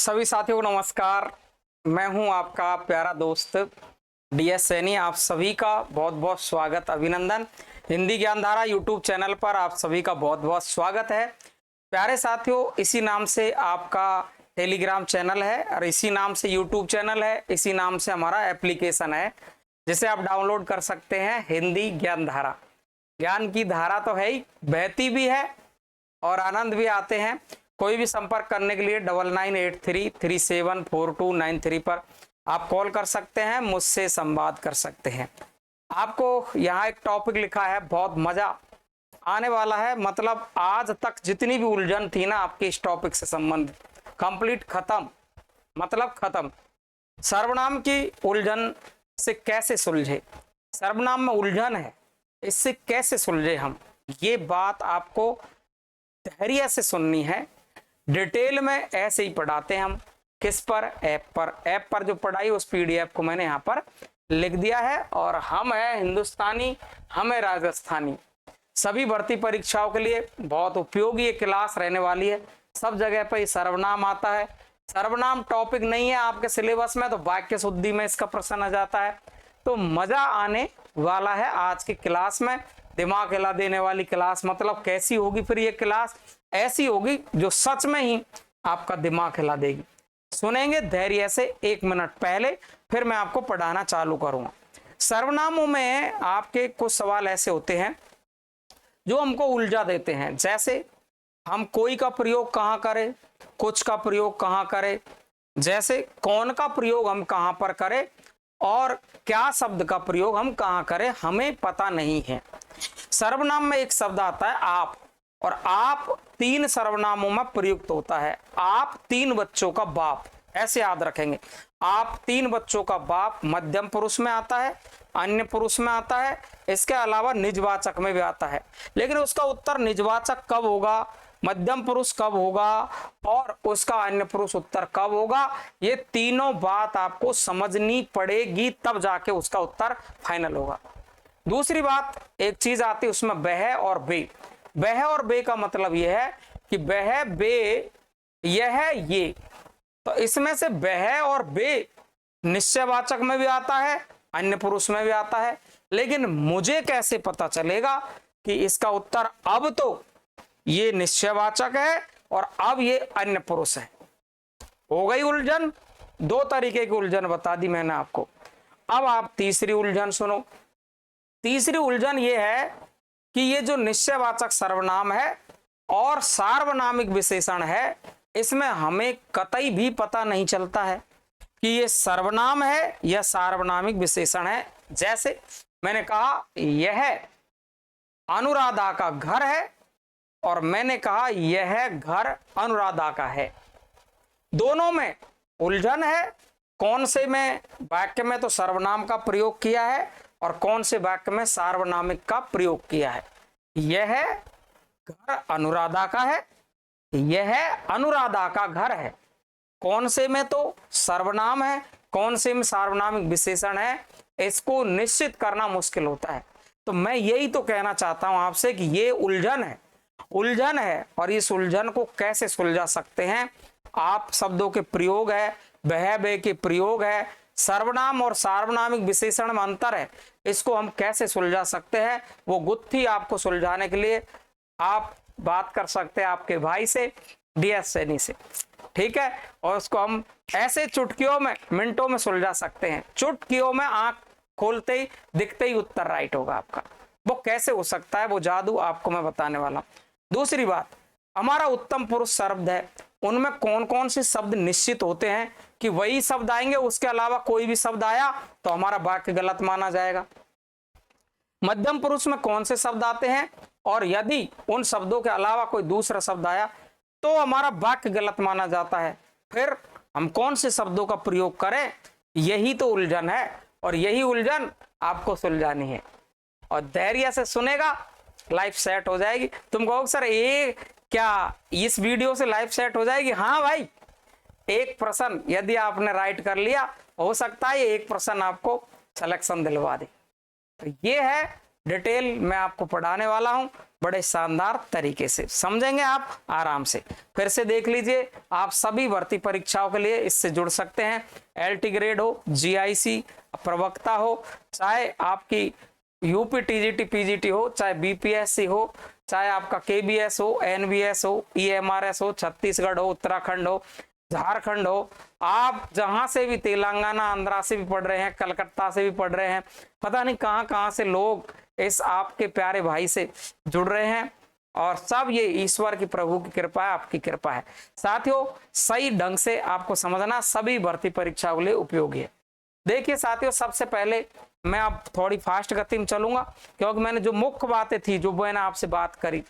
सभी साथियों को नमस्कार। मैं हूं आपका प्यारा दोस्त DS सैनी। आप सभी का बहुत बहुत स्वागत, अभिनंदन। हिंदी ज्ञानधारा यूट्यूब चैनल पर आप सभी का बहुत बहुत स्वागत है। प्यारे साथियों, इसी नाम से आपका टेलीग्राम चैनल है और इसी नाम से यूट्यूब चैनल है, इसी नाम से हमारा एप्लीकेशन है जिसे आप डाउनलोड कर सकते हैं। हिंदी ज्ञानधारा, ज्ञान की धारा तो है ही, बहती भी है और आनंद भी आते हैं। कोई भी संपर्क करने के लिए 9983374293 पर आप कॉल कर सकते हैं, मुझसे संवाद कर सकते हैं। आपको यहाँ एक टॉपिक लिखा है, बहुत मजा आने वाला है। मतलब आज तक जितनी भी उलझन थी ना आपके इस टॉपिक से संबंधित, कंप्लीट खत्म, मतलब खत्म। सर्वनाम की उलझन से कैसे सुलझे, सर्वनाम में उलझन है, इससे कैसे सुलझे हम, ये बात आपको धैर्य से सुननी है। डिटेल में ऐसे ही पढ़ाते हैं हम। किस पर? ऐप पर जो पढ़ाई उस PDF को मैंने यहाँ पर लिख दिया है। और हम है हिंदुस्तानी, हम है राजस्थानी। सभी भर्ती परीक्षाओं के लिए बहुत उपयोगी ये क्लास रहने वाली है। सब जगह पर सर्वनाम आता है। सर्वनाम टॉपिक नहीं है आपके सिलेबस में, तो वाक्य शुद्धि में इसका प्रश्न आ जाता है। तो मजा आने वाला है आज की क्लास में। दिमाग हिला देने वाली क्लास। मतलब कैसी होगी फिर ये क्लास? ऐसी होगी जो सच में ही आपका दिमाग हिला देगी। सुनेंगे धैर्य से। 1 मिनट पहले फिर मैं आपको पढ़ाना चालू करूंगा। सर्वनामों में आपके कुछ सवाल ऐसे होते हैं जो हमको उलझा देते हैं। जैसे हम कोई का प्रयोग कहाँ करें, कुछ का प्रयोग कहाँ करें, जैसे कौन का प्रयोग हम कहाँ पर करें और क्या शब्द का प्रयोग हम कहाँ करें, हमें पता नहीं है। सर्वनाम में एक शब्द आता है आप, और आप 3 सर्वनामों में प्रयुक्त होता है। आप 3 बच्चों का बाप, ऐसे याद रखेंगे। आप 3 बच्चों का बाप मध्यम पुरुष में आता है, अन्य पुरुष में आता है, इसके अलावा निजवाचक में भी आता है। लेकिन उसका उत्तर निजवाचक कब होगा, मध्यम पुरुष कब होगा और उसका अन्य पुरुष उत्तर कब होगा, ये तीनों बात आपको समझनी पड़ेगी, तब जाके उसका उत्तर फाइनल होगा। दूसरी बात, एक चीज आती है उसमें वह और बे। वह और बे का मतलब यह है कि वह, बे, यह, ये। तो इसमें से वह और बे निश्चयवाचक में भी आता है, अन्य पुरुष में भी आता है। लेकिन मुझे कैसे पता चलेगा कि इसका उत्तर अब तो ये निश्चयवाचक है और अब ये अन्य पुरुष है? हो गई उलझन। 2 तरीके की उलझन बता दी मैंने आपको। अब आप तीसरी उलझन सुनो। तीसरी उलझन ये है कि ये जो निश्चयवाचक सर्वनाम है और सार्वनामिक विशेषण है, इसमें हमें कतई भी पता नहीं चलता है कि ये सर्वनाम है या सार्वनामिक विशेषण है। जैसे मैंने कहा यह अनुराधा का घर है और मैंने कहा यह घर अनुराधा का है। दोनों में उलझन है। कौन से में वाक्य में तो सर्वनाम का प्रयोग किया है और कौन से वाक्य में सार्वनामिक का प्रयोग किया है। यह घर अनुराधा का है, यह अनुराधा का घर है। कौन से में तो सर्वनाम है, कौन से में सार्वनामिक विशेषण है, इसको निश्चित करना मुश्किल होता है। तो मैं यही तो कहना चाहता हूं आपसे कि ये उलझन है, उलझन है। और इस उलझन को कैसे सुलझा सकते हैं? आप शब्दों के प्रयोग है, वह बे के प्रयोग है, सर्वनाम और सार्वनामिक विशेषण में अंतर है, इसको हम कैसे सुलझा सकते हैं? वो गुत्थी आपको सुलझाने के लिए आप बात कर सकते हैं आपके भाई से, DS सैनी से, ठीक है। और उसको हम ऐसे चुटकियों में, मिनटों में सुलझा सकते हैं। चुटकियों में आंख खोलते ही दिखते ही उत्तर राइट होगा आपका। वो कैसे हो सकता है, वो जादू आपको मैं बताने वाला हूं। दूसरी बात, हमारा उत्तम पुरुष शब्द है, उनमें कौन कौन से शब्द निश्चित होते हैं कि वही शब्द आएंगे, उसके अलावा कोई भी शब्द आया तो हमारा वाक्य गलत माना जाएगा। मध्यम पुरुष में कौन से शब्द आते हैं और यदि उन शब्दों के अलावा कोई दूसरा शब्द आया तो हमारा वाक्य गलत माना जाता है। फिर हम कौन से शब्दों का प्रयोग करें, यही तो उलझन है और यही उलझन आपको सुलझानी है। और धैर्य से सुनेगा, लाइफ सेट हो जाएगी। तुम कहोगे सर ये क्या इस वीडियो से लाइफ सेट हो जाएगी? हाँ भाई, एक प्रश्न यदि आपने राइट कर लिया, हो सकता है एक प्रश्न आपको सिलेक्शन दिलवा दे। तो ये है डिटेल में आपको पढ़ाने वाला हूं बड़े शानदार तरीके से, समझेंगे आप आराम से। फिर से देख लीजिए, आप सभी भर्ती परीक्षाओं के लिए इससे जुड़ सकते हैं। एलटी ग्रेड हो, जीआईसी, प्रवक्ता हो, चाहे आपकी यूपी टीजीटी पीजीटी हो, चाहे बीपीएससी हो, चाहे आपका केबीएस हो, एनबीएस हो, ईएमआरएस हो, छत्तीसगढ़ हो, उत्तराखंड हो, झारखंड हो, आप जहां से भी, तेलंगाना, आंध्रा से भी पढ़ रहे हैं, कलकत्ता से भी पढ़ रहे हैं, पता नहीं कहां कहां से लोग इस आपके प्यारे भाई से जुड़ रहे हैं, और सब ये ईश्वर की, प्रभु की कृपा है, आपकी कृपा है। साथियों, सही ढंग से आपको समझना सभी भर्ती परीक्षाओं के लिए उपयोगी है। देखिए साथियों, सबसे पहले मैं अब थोड़ी फास्ट गति में चलूंगा, क्योंकि मैंने जो मुख्य बातें थी, जो मैंने आपसे बात करी।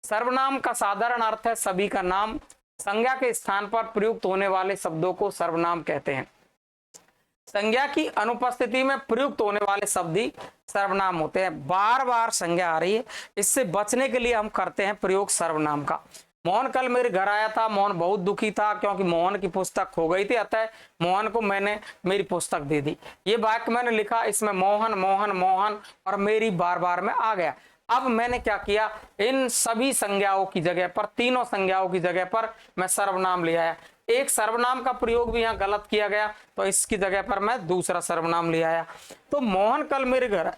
सर्वनाम का साधारण अर्थ है सभी का नाम। संज्ञा के स्थान पर प्रयुक्त होने वाले शब्दों को सर्वनाम कहते हैं। संज्ञा की अनुपस्थिति में प्रयुक्त होने वाले शब्द ही सर्वनाम होते हैं। बार बार संज्ञा आ रही है, इससे बचने के लिए हम करते हैं प्रयोग सर्वनाम का। मोहन कल मेरे घर आया था, मोहन बहुत दुखी था क्योंकि मोहन की पुस्तक खो गई थी, अतः मोहन को मैंने मेरी पुस्तक दे दी। ये वाक्य मैंने लिखा, इसमें मोहन मोहन मोहन और मेरी बार बार में आ गया। अब मैंने क्या किया, इन सभी संज्ञाओं की जगह पर, तीनों संज्ञाओं की जगह पर मैं सर्वनाम ले आया। एक सर्वनाम का प्रयोग भी यहाँ गलत किया गया, तो इसकी जगह पर मैं दूसरा सर्वनाम ले आया। तो मोहन कल मेरे घर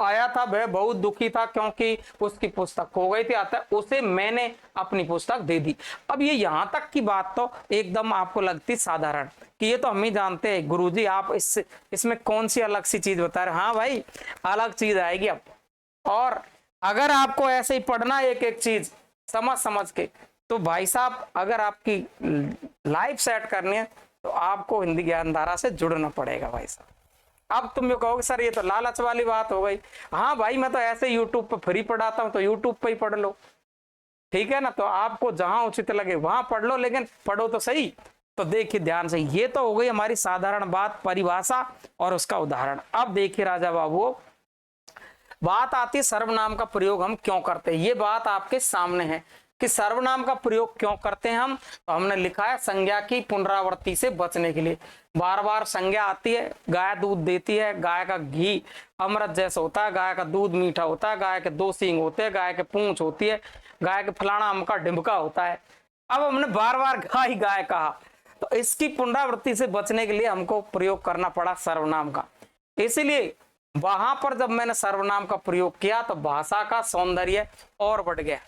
आया था, वह बहुत दुखी था क्योंकि उसकी पुस्तक खो गई थी, अतः उसे मैंने अपनी पुस्तक दे दी। अब ये यहाँ तक की बात तो एकदम आपको लगती साधारण कि ये तो हम ही जानते हैं, गुरुजी आप इसमें कौन सी अलग सी चीज बता रहे। हाँ भाई, अलग चीज आएगी अब। और अगर आपको ऐसे ही पढ़ना एक एक चीज समझ समझ के, तो भाई साहब अगर आपकी लाइफ सेट करनी है तो आपको हिंदी ज्ञान धारा से जुड़ना पड़ेगा भाई साहब। अब तुम ये कहोगे सर ये तो लालच वाली बात हो गई। हाँ भाई, मैं तो ऐसे यूट्यूब पर फ्री पढ़ाता हूँ, तो यूट्यूब पे ही पढ़ लो, ठीक है ना। तो आपको जहां उचित लगे वहां पढ़ लो, लेकिन पढ़ो तो सही। तो देखिए ध्यान से, ये तो हो गई हमारी साधारण बात, परिभाषा और उसका उदाहरण। अब देखिए राजा बाबू, बात आती है सर्वनाम का प्रयोग हम क्यों करते हैं। ये बात आपके सामने है कि सर्वनाम का प्रयोग क्यों करते हैं हम। तो हमने लिखा है संज्ञा की पुनरावृत्ति से बचने के लिए। बार बार संज्ञा आती है, गाय दूध देती है, गाय का घी अमृत जैसा होता है, गाय का दूध मीठा होता है, गाय के 2 सींग होते हैं, गाय के पूंछ होती है, गाय के फलाना अमका डिम्बका होता है। अब हमने बार बार गाय गाय कहा, तो इसकी पुनरावृत्ति से बचने के लिए हमको प्रयोग करना पड़ा सर्वनाम का। इसीलिए वहां पर जब मैंने सर्वनाम का प्रयोग किया तो भाषा का सौंदर्य और बढ़ गया।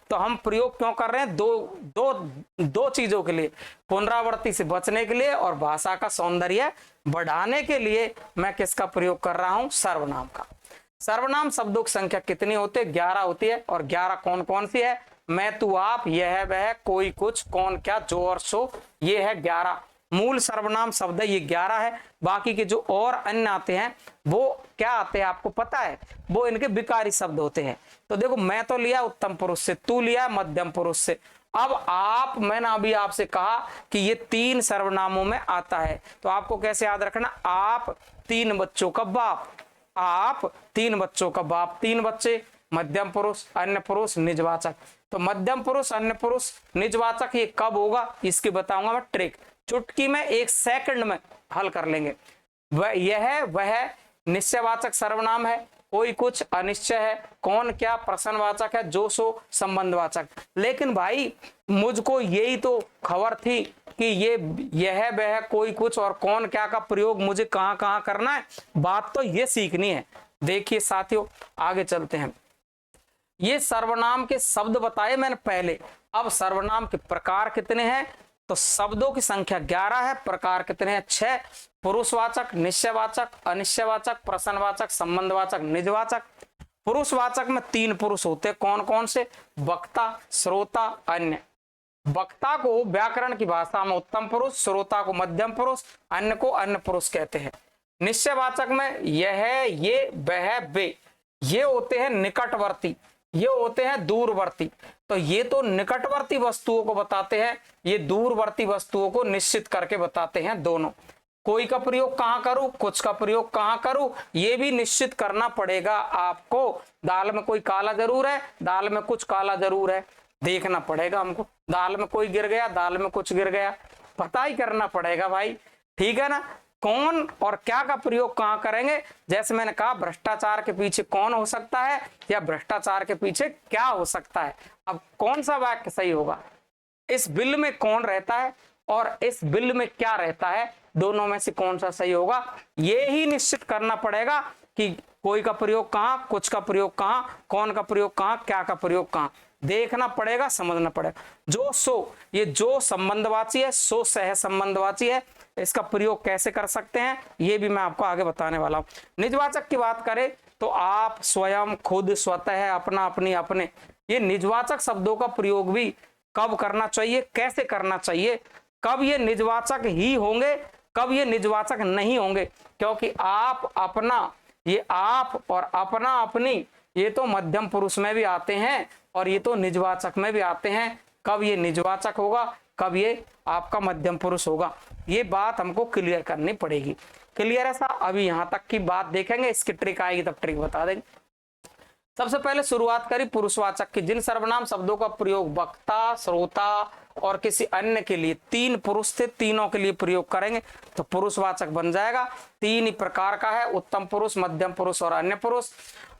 तो हम प्रयोग क्यों कर रहे हैं, दो चीजों के लिए, पुनरावृत्ति से बचने के लिए और भाषा का सौंदर्य बढ़ाने के लिए मैं किसका प्रयोग कर रहा हूं, सर्वनाम का। सर्वनाम शब्दों की संख्या कितनी होती है, 11 होती है। और 11 कौन कौन सी है, मैं तू आप, यह वह, कोई कुछ, कौन क्या, जो और सो, ये है 11 मूल सर्वनाम शब्द है, ये 11 है। बाकी के जो और अन्य आते हैं वो क्या आते हैं आपको पता है, वो इनके विकारी शब्द होते हैं। तो देखो, मैं तो लिया उत्तम पुरुष से, तू लिया मध्यम पुरुष से। अब आप, मैंने अभी आपसे कहा कि ये 3 सर्वनामों में आता है, तो आपको कैसे याद रखना, आप 3 बच्चों का बाप, आप 3 बच्चों का बाप, 3 बच्चे, मध्यम पुरुष, अन्य पुरुष, निजवाचक। तो मध्यम पुरुष, अन्य पुरुष, निजवाचक ये कब होगा, इसकी बताऊंगा मैं ट्रिक, चुटकी में 1 सेकंड में हल कर लेंगे। वह निश्चयवाचक सर्वनाम है, कोई कुछ अनिश्चय है, कौन क्या प्रश्नवाचक है, जो सो संबंधवाचक। लेकिन भाई मुझको यही तो खबर थी कि यह वह, कोई कुछ और कौन क्या का प्रयोग मुझे कहां कहां करना है, बात तो ये सीखनी है। देखिए साथियों, आगे चलते हैं। ये सर्वनाम के शब्द बताए मैंने पहले। अब सर्वनाम के प्रकार कितने हैं, तो शब्दों की संख्या 11 है, प्रकार कितने हैं, 6। पुरुषवाचक, निश्चयवाचक, अनिश्चयवाचक, प्रश्नवाचक, संबंधवाचक, निजवाचक। पुरुषवाचक में 3 पुरुष होते हैं, कौन कौन से, वक्ता, श्रोता, अन्य। वक्ता को व्याकरण की भाषा में उत्तम पुरुष, श्रोता को मध्यम पुरुष, अन्य को अन्य पुरुष कहते हैं। निश्चयवाचक में यह, ये, वह, वे, ये होते हैं निकटवर्ती, ये होते हैं दूरवर्ती। तो ये तो निकटवर्ती वस्तुओं को बताते हैं, ये दूरवर्ती वस्तुओं को निश्चित करके बताते हैं दोनों। कोई का प्रयोग कहां करूं, कुछ का प्रयोग कहां करूं, ये भी निश्चित करना पड़ेगा आपको। दाल में कोई काला जरूर है, दाल में कुछ काला जरूर है, देखना पड़ेगा हमको। दाल में कोई गिर गया, दाल में कुछ गिर गया, पता ही करना पड़ेगा भाई, ठीक है ना। कौन और क्या का प्रयोग कहाँ करेंगे। जैसे मैंने कहा भ्रष्टाचार के पीछे कौन हो सकता है या भ्रष्टाचार के पीछे क्या हो सकता है। अब कौन सा वाक्य सही होगा, इस बिल में कौन रहता है और इस बिल में क्या रहता है, दोनों में से कौन सा सही होगा, ये ही निश्चित करना पड़ेगा कि कोई का प्रयोग कहाँ, कुछ का प्रयोग कहाँ, कौन का प्रयोग कहाँ, क्या का प्रयोग कहाँ, देखना पड़ेगा, समझना पड़ेगा। जो सो, ये जो संबंधवाची है, सो सह संबंधवाची है, इसका प्रयोग कैसे कर सकते हैं ये भी मैं आपको आगे बताने वाला हूं। निजवाचक की बात करें तो आप, स्वयं, खुद, स्वतः, अपना, अपनी, अपने, ये निजवाचक शब्दों का प्रयोग भी कब करना चाहिए, कैसे करना चाहिए, कब ये निजवाचक ही होंगे, कब ये निजवाचक नहीं होंगे, क्योंकि आप, अपना, ये आप और अपना, अपनी, ये तो मध्यम पुरुष में भी आते हैं और ये तो निजवाचक में भी आते हैं। कब ये निजवाचक होगा, कब ये आपका मध्यम पुरुष होगा, ये बात हमको क्लियर करनी पड़ेगी। क्लियर है साहब? अभी यहां तक की बात देखेंगे, इसकी ट्रिक आएगी तब ट्रिक बता देंगे। सबसे पहले शुरुआत करी पुरुषवाचक की। जिन सर्वनाम शब्दों का प्रयोग वक्ता, श्रोता और किसी अन्य के लिए, तीन पुरुष थे, तीनों के लिए प्रयोग करेंगे तो पुरुषवाचक बन जाएगा। तीन ही प्रकार का है, उत्तम पुरुष, मध्यम पुरुष और अन्य पुरुष।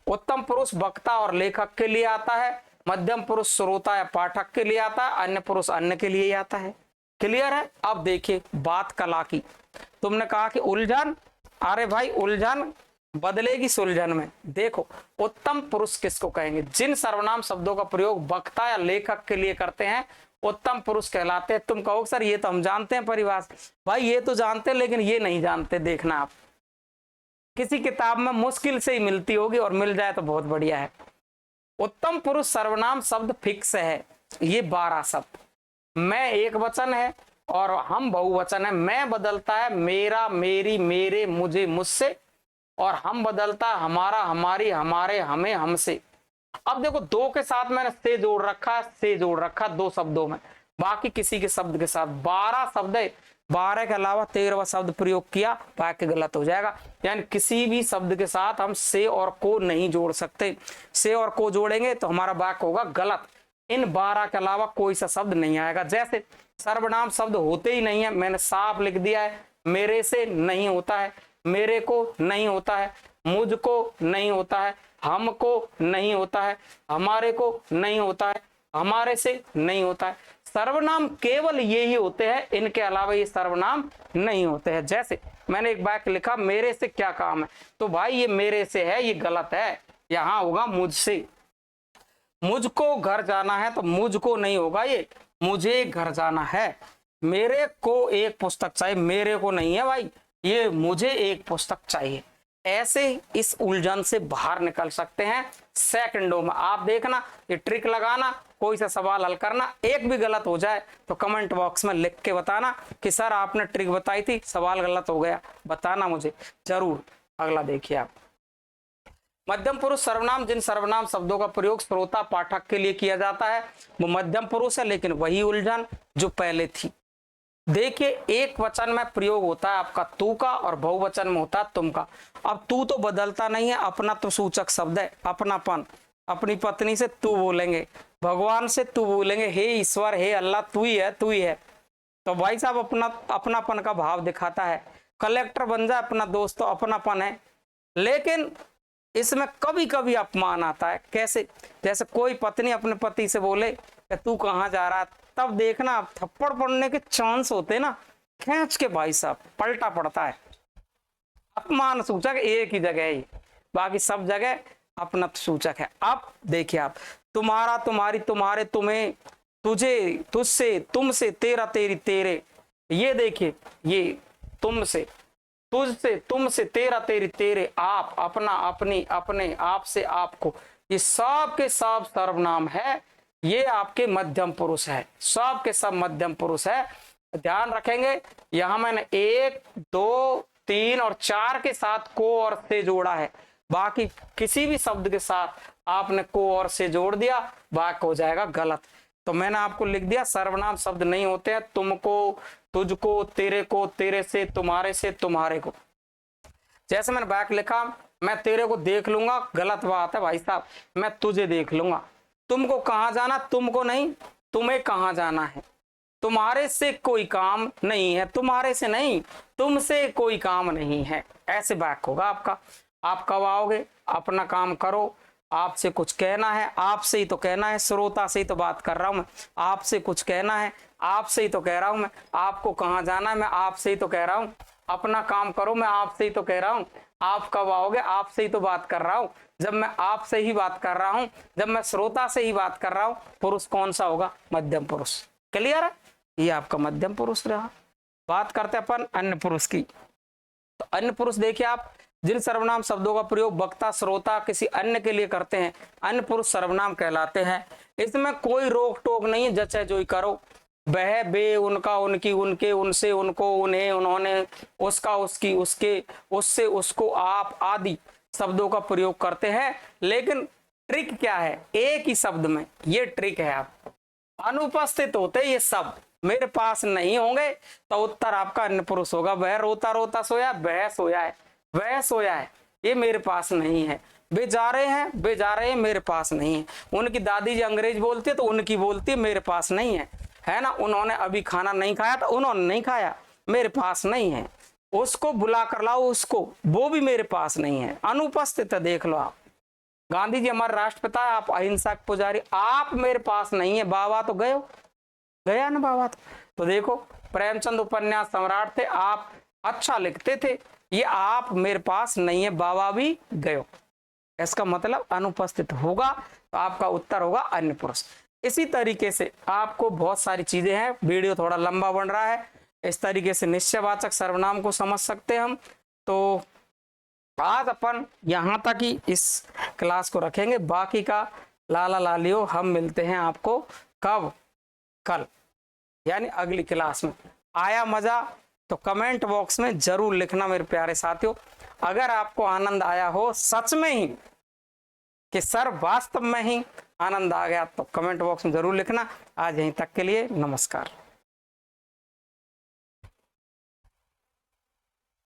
उत्तम पुरुष वक्ता और लेखक के लिए आता है, मध्यम पुरुष श्रोता या पाठक के लिए आता है, अन्य पुरुष अन्य के लिए आता है। क्लियर है? अब देखिए बात कला की। तुमने कहा कि उलझन, अरे भाई उलझन बदलेगी सुलझन में। देखो उत्तम पुरुष किसको कहेंगे, जिन सर्वनाम शब्दों का प्रयोग वक्ता या लेखक के लिए करते हैं उत्तम पुरुष कहलाते हैं। तुम कहोगे सर ये तो हम जानते हैं परिभाषा, भाई ये तो जानते हैं लेकिन ये नहीं जानते। देखना आप किसी किताब में मुश्किल से ही मिलती होगी और मिल जाए तो बहुत बढ़िया है। उत्तम पुरुष सर्वनाम शब्द फिक्स है, ये 12 शब्द। मैं एक वचन है और हम बहुवचन है। मैं बदलता है मेरा, मेरी, मेरे, मुझे, मुझसे, और हम बदलता है हमारा, हमारी, हमारे, हमें, हमसे। अब देखो दो के साथ मैंने से जोड़ रखा, से जोड़ रखा दो शब्दों में, बाकी किसी के शब्द के साथ 12 शब्द है। 12 के अलावा 13वां शब्द प्रयोग किया, वाक्य गलत हो जाएगा। यानी किसी भी शब्द के साथ हम से और को नहीं जोड़ सकते। से और को जोड़ेंगे तो हमारा वाक्य होगा गलत। इन 12 के अलावा कोई सा शब्द नहीं आएगा। जैसे सर्वनाम शब्द होते ही नहीं है, मैंने साफ लिख दिया है, मेरे से नहीं होता है, मेरे को नहीं होता है, मुझको नहीं होता है, हमको नहीं होता है, हमारे को नहीं होता है, हमारे से नहीं होता है। सर्वनाम केवल ये ही होते हैं, इनके अलावा ये सर्वनाम नहीं होते हैं। जैसे मैंने एक वाक्य लिखा, मेरे से क्या काम है, तो भाई ये मेरे से है, ये गलत है, यहां होगा मुझसे। मुझको घर जाना है तो मुझको नहीं होगा, ये मुझे घर जाना है। मेरे को एक पुस्तक चाहिए, मेरे को नहीं है भाई, ये मुझे एक पुस्तक चाहिए। ऐसे इस उलझन से बाहर निकल सकते हैं सेकंडों में। आप देखना, ये ट्रिक लगाना, कोई सा सवाल हल करना, एक भी गलत हो जाए तो कमेंट बॉक्स में लिख के बताना कि सर आपने ट्रिक बताई थी, सवाल गलत हो गया, बताना मुझे जरूर। अगला देखिए आप, मध्यम पुरुष सर्वनाम। जिन सर्वनाम शब्दों का प्रयोग श्रोता पाठक के लिए किया जाता है वो मध्यम पुरुष है, लेकिन वही उलझन जो पहले थी। देखिए एक वचन में प्रयोग होता है आपका तू का और बहुवचन में होता है तुम का। अब तू तो बदलता नहीं है, अपना तो सूचक शब्द है, अपनापन। अपनी पत्नी से तू बोलेंगे, भगवान से तू बोलेंगे, हे ईश्वर, हे अल्लाह, तू ही है, तू ही है। तो भाई साहब अपनापन का भाव दिखाता है। कलेक्टर बन जाए अपना दोस्त तो अपनापन है। लेकिन इसमें कभी कभी अपमान आता है। कैसे? जैसे कोई पत्नी अपने पति से बोले कि तू कहाँ जा रहा है, तब देखना थप्पड़ पड़ने के चांस होते ना, खींच के भाई साहब पलटा पड़ता है। अपमान सूचक एक ही जगह है, बाकी सब जगह अपना सूचक है। अब देखिए आप, तुम्हारा, तुम्हारी, तुम्हारे, तुम्हें, तुझे, तुझसे, तुमसे, तेरा, तेरी, तेरे। ये देखिए, ये तुमसे, तुझसे, तुमसे, तेरा, तेरी, तेरे, आप, अपना, अपनी, अपने, आप से, आपको, ये सब के सब सर्वनाम है। ये आपके मध्यम पुरुष है, सब के सब मध्यम पुरुष है। ध्यान रखेंगे, यहां मैंने 1, 2, 3 और 4 के साथ को और से जोड़ा है। बाकी किसी भी शब्द के साथ आपने को और से जोड़ दिया, वाक्य हो जाएगा गलत। तो मैंने आपको लिख दिया सर्वनाम शब्द नहीं होते हैं तुमको, तुझको, तेरे को, तेरे से, तुम्हारे से, तुम्हारे को। जैसे मैंने वाक्य लिखा, मैं तेरे को देख लूंगा, गलत बात है भाई साहब, मैं तुझे देख लूंगा। तुमको कहां जाना, तुमको नहीं, तुम्हें कहां जाना है। तुम्हारे से कोई काम नहीं है, तुम्हारे से नहीं, तुमसे कोई काम नहीं है, ऐसे वाक्य होगा आपका। आप कब आओगे? अपना काम करो, आपसे कुछ कहना है, आपसे ही तो कहना है, श्रोता से ही तो बात कर रहा हूं मैं, आपसे कुछ कहना है, आपसे ही तो कह रहा हूं मैं, आपको कहाँ जाना है, मैं आपसे ही तो कह रहा हूं, अपना काम करो, मैं आपसे ही तो कह रहा हूं, आप कब आओगे, आपसे ही तो बात कर रहा हूं। जब मैं आपसे ही बात कर रहा हूं, जब मैं श्रोता से ही बात कर रहा हूं, पुरुष कौन सा होगा? मध्यम पुरुष। क्लियर है? ये आपका मध्यम पुरुष रहा। बात करते अपन अन्य पुरुष की। तो अन्य पुरुष देखिए आप, जिन सर्वनाम शब्दों का प्रयोग वक्ता श्रोता किसी अन्य के लिए करते हैं, अन्य पुरुष सर्वनाम कहलाते हैं। इसमें कोई रोक टोक नहीं है, जैसे जो ही करो। वह, बे, उनका, उनकी, उनके, उनसे, उनको, उन्हें, उन्होंने, उसका, उसकी, उसके, उससे, उसको, आप आदि शब्दों का प्रयोग करते हैं। लेकिन ट्रिक क्या है? एक ही शब्द में ये ट्रिक है, आप अनुपस्थित होते ये शब्द मेरे पास नहीं होंगे तो उत्तर आपका अन्य पुरुष होगा। वह रोता रोता सोया, वह सोया है, वह सोया है, ये मेरे पास नहीं है। वे जा रहे हैं, वे जा रहे हैं, मेरे पास नहीं है। उनकी दादी जी अंग्रेज बोलती है तो उनकी बोलती है, मेरे पास नहीं है, है ना। उन्होंने अभी खाना नहीं खाया तो उन्होंने नहीं खाया, मेरे पास नहीं है। उसको बुला कर लाओ, उसको, वो भी मेरे पास नहीं है, अनुपस्थित है। देख लो आप, गांधी जी हमारे राष्ट्रपिता है, आप अहिंसा के पुजारी, आप मेरे पास नहीं है। बाबा तो गए, गया ना बाबा तो देखो, प्रेमचंद उपन्यास सम्राट थे, आप अच्छा लिखते थे, ये आप मेरे पास नहीं है, बाबा भी गयो, इसका मतलब अनुपस्थित होगा। तो आपका उत्तर होगा अन्य पुरुष। इसी तरीके से आपको बहुत सारी चीजें हैं, वीडियो थोड़ा लंबा बन रहा है, इस तरीके से निश्चयवाचक सर्वनाम को समझ सकते हैं हम। तो आज अपन यहां तक ही इस क्लास को रखेंगे, बाकी का लाला लालियो हम मिलते हैं आपको कब? कल, यानी अगली क्लास में। आया मजा तो कमेंट बॉक्स में जरूर लिखना मेरे प्यारे साथियों। अगर आपको आनंद आया हो सच में ही, कि सर वास्तव में ही आनंद आ गया, तो कमेंट बॉक्स में जरूर लिखना। आज यहीं तक के लिए नमस्कार।